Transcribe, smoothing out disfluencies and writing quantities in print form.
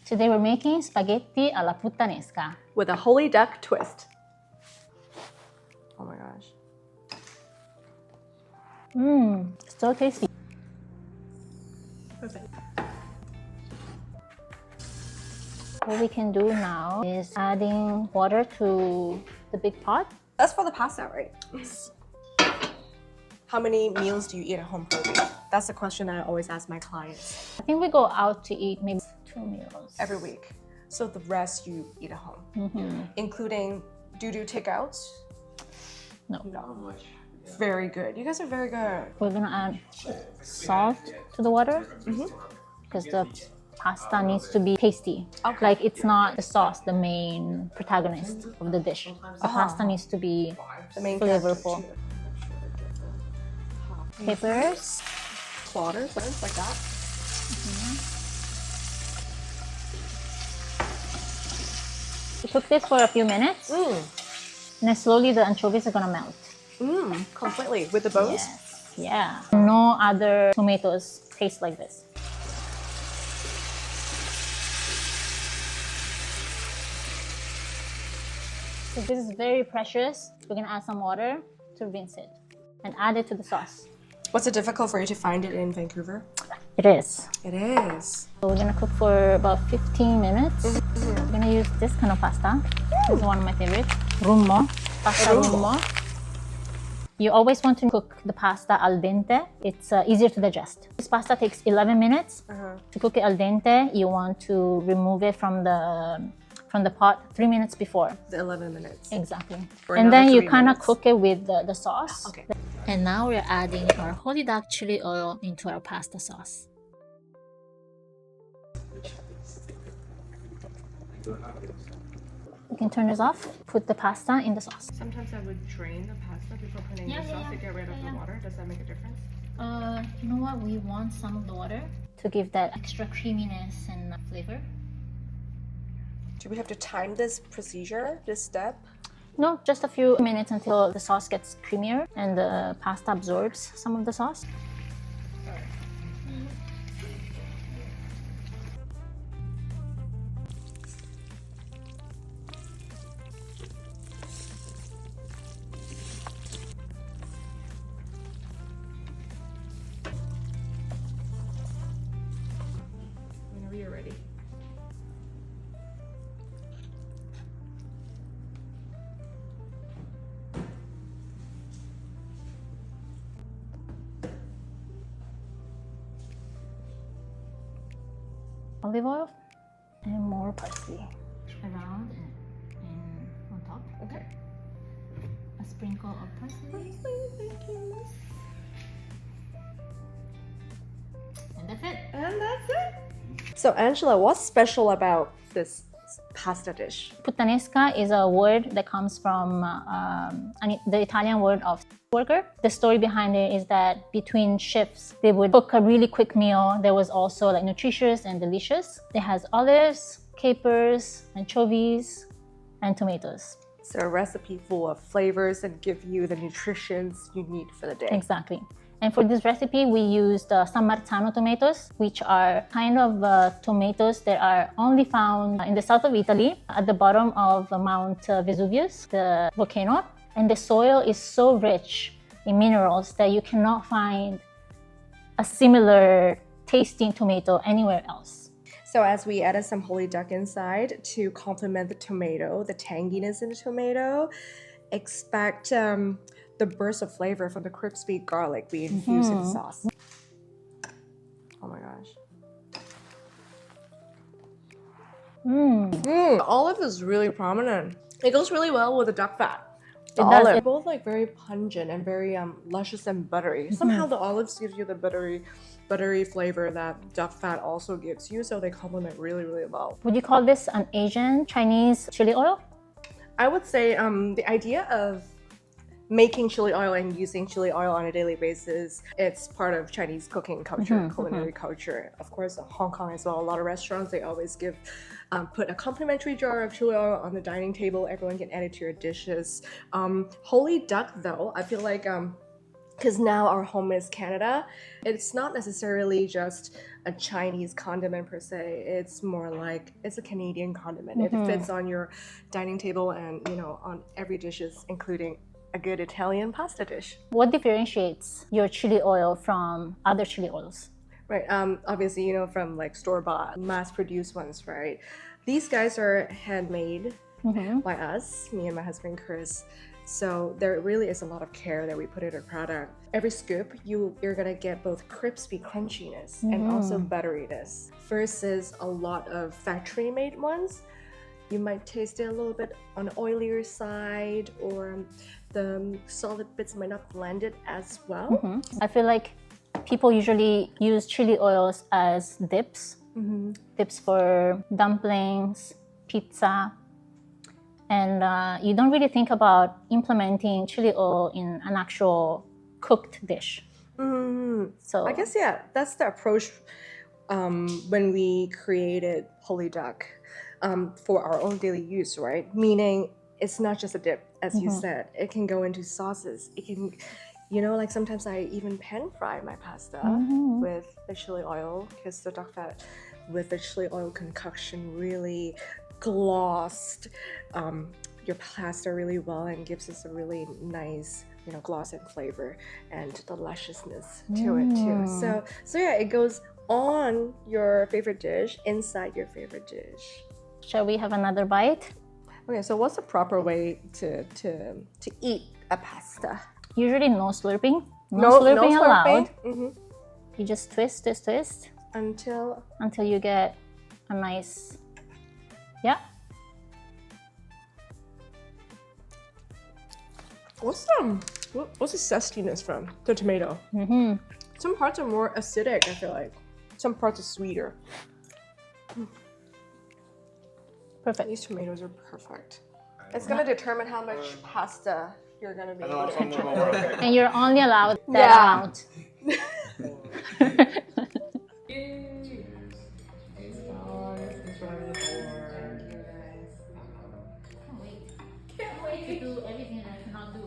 Today we're making spaghetti alla puttanesca. With a holy duck twist. Oh my gosh. So tasty. Perfect. What we can do now is adding water to the big pot. That's for the pasta, right? How many meals do you eat at home per week? That's the question I always ask my clients. I think we go out to eat maybe 2 meals. Every week. So the rest you eat at home. Including, do you do takeouts? No. No. Very good. You guys are very good. We're gonna add salt to the water because the pasta needs to be tasty. Okay. Like it's not the sauce, the main protagonist of the dish. The pasta needs to be The main flavorful. Peppers. Water, like that. You cook this for a few minutes, and then slowly the anchovies are gonna melt. Completely. With the bones? Yes. Yeah. No other tomatoes taste like this. So this is very precious. We're gonna add some water to rinse it and add it to the sauce. Was it difficult for you to find it in Vancouver? It is. It is. So we're gonna cook for about 15 minutes. We're gonna use this kind of pasta. This is one of my favorites. Rummo. Pasta rummo. You always want to cook the pasta al dente. It's easier to digest. This pasta takes 11 minutes. To cook it al dente, you want to remove it from the pot 3 minutes before. The 11 minutes. Exactly. For And another then you 3 kind of minutes. cook it with the sauce. Okay. And now we're adding our holy duck chili oil into our pasta sauce. You can turn this off, put the pasta in the sauce. Sometimes I would drain the pasta before putting the sauce to get rid of the water. Does that make a difference? You know what? We want some of the water to give that extra creaminess and flavor. Do we have to time this procedure, this step? No, just a few minutes until the sauce gets creamier and the pasta absorbs some of the sauce. Whenever you're ready. Olive oil and more parsley around and on top. Okay. A sprinkle of parsley. Thank you. And that's it. And that's it. So Angela, what's special about this pasta dish? Puttanesca is a word that comes from the Italian word of worker. The story behind it is that between shifts, they would cook a really quick meal that was also like nutritious and delicious. It has olives, capers, anchovies, and tomatoes. So a recipe full of flavors and give you the nutritions you need for the day. Exactly. And for this recipe, we used San Marzano tomatoes, which are kind of tomatoes that are only found in the south of Italy, at the bottom of Mount Vesuvius, the volcano. And the soil is so rich in minerals that you cannot find a similar tasting tomato anywhere else. So as we added some holy duck inside to complement the tomato, the tanginess in the tomato, expect the burst of flavor from the crispy garlic we infused in the sauce. Oh my gosh. Olive is really prominent. It goes really well with the duck fat. The It does. olive, both like very pungent and very luscious and buttery. Somehow the olives gives you the buttery flavor that duck fat also gives you, so they complement really, really well. Would you call this an Asian Chinese chili oil? I would say the idea of making chili oil and using chili oil on a daily basis, it's part of Chinese cooking culture, culinary culture. Of course, Hong Kong as well, a lot of restaurants, they always put a complimentary jar of chili oil on the dining table. Everyone can add it to your dishes. Holy duck though, I feel like because now our home is Canada. It's not necessarily just a Chinese condiment per se. It's more like it's a Canadian condiment. It fits on your dining table and on every dishes, including a good Italian pasta dish. What differentiates your chili oil from other chili oils? Right. Obviously, from like store-bought, mass-produced ones, right? These guys are handmade by us, me and my husband Chris. So there really is a lot of care that we put in our product. Every scoop, you're gonna get both crispy crunchiness and also butteriness versus a lot of factory-made ones. You might taste it a little bit on the oilier side, or the solid bits might not blend it as well. I feel like people usually use chili oils as dips. Dips for dumplings, pizza. And you don't really think about implementing chili oil in an actual cooked dish. So I guess, yeah, that's the approach when we created Holy Duck for our own daily use, right? Meaning it's not just a dip, as you said. It can go into sauces. It can, like sometimes I even pan fry my pasta with the chili oil, because the duck fat with the chili oil concoction really glossed your pasta really well and gives us a really nice gloss and flavor and deliciousness to it too. So yeah, it goes on your favorite dish, inside your favorite dish. shall we have another bite? Okay, so what's the proper way to eat a pasta? Usually no slurping. No slurping allowed. You just twist Until you get a nice, yeah. What's the zestiness from the tomato? Some parts are more acidic, I feel like. Some parts are sweeter. Perfect. These tomatoes are perfect. It's gonna determine how much pasta you're gonna be able to enjoy. And you're only allowed that amount. Can't wait to do everything I cannot do.